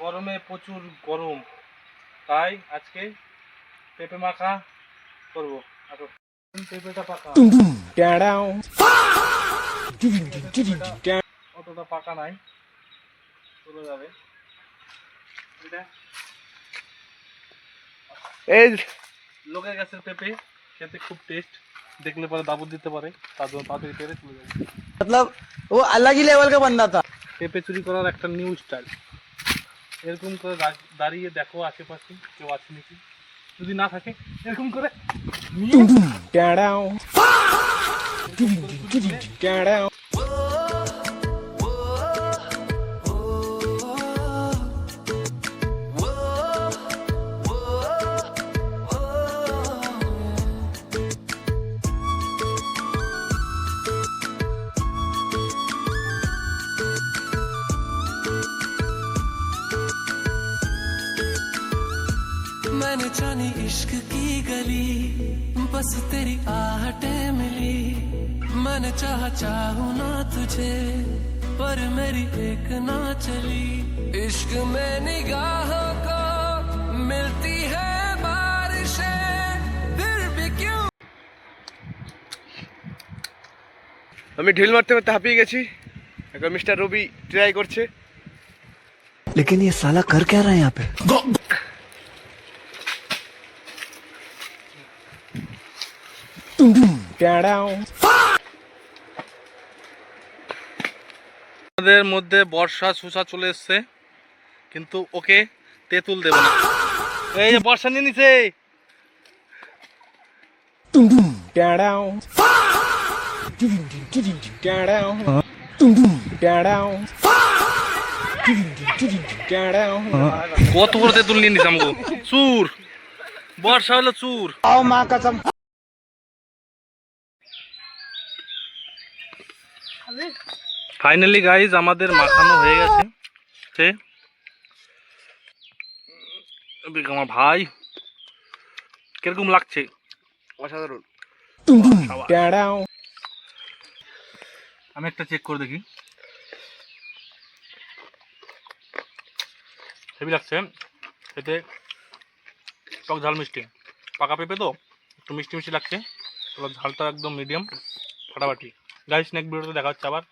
গরমে প্রচুর গরম, তাই আজকে পেঁপে মাখা করবো। পেঁপেটা পাকা, অতটা পাকা নাই, চলে যাবে। এই লোকের গাছের পেঁপে খেতে খুব টেস্ট, দেখলে পরে দাবুদ দিতে পারে, তার জন্য তাড়াতাড়ি পেরে চলে যাবে। मतलब वो अलग ही लेवल का बंदा था। পেঁপে চুরি করার একটা নিউ স্টাইল। এরকম করে দাঁড়িয়ে দেখো আশেপাশে কেউ আছে নাকি, যদি না থাকে এরকম করে मैंने जानी इश्क की गली, बस तेरी आहटें मिली। मैंने चाहूँ ना तुझे, पर मेरी एक ना चली। इश्क में निगाहों को मिलती है बारिशें, फिर भी क्यों। আমি ঢিল মারতে মারতে হাঁপিয়ে গেছি। এখন মিস্টার রবি ট্রাই করছে। लेकिन ये साला कर क्या रहा है यहाँ पे? আমাদের মধ্যে বর্ষা সুসা চলে এসছে, কিন্তু ওকে তেঁতুল দেব না। এই যে বর্ষা নিয়ে নিছে, কত বড় তেঁতুল নিয়ে নিছে আমাকে। চুর, বর্ষা হলো চুর। आओ माँ कसम। ফাইনালি গাইজ আমাদের মাখানো হয়ে গেছে। আমার ভাই কিরকম লাগছে? অসাধারণ। আমি একটা চেক করে দেখি। হেভি লাগছে খেতে, টক ঝাল মিষ্টি, পাকা পেঁপে তো একটু মিষ্টি মিষ্টি লাগছে, ঝালটা একদম মিডিয়াম, ফাটাফাটি। গাইজ নেক্সট ভিডিওতে দেখা হচ্ছে আবার।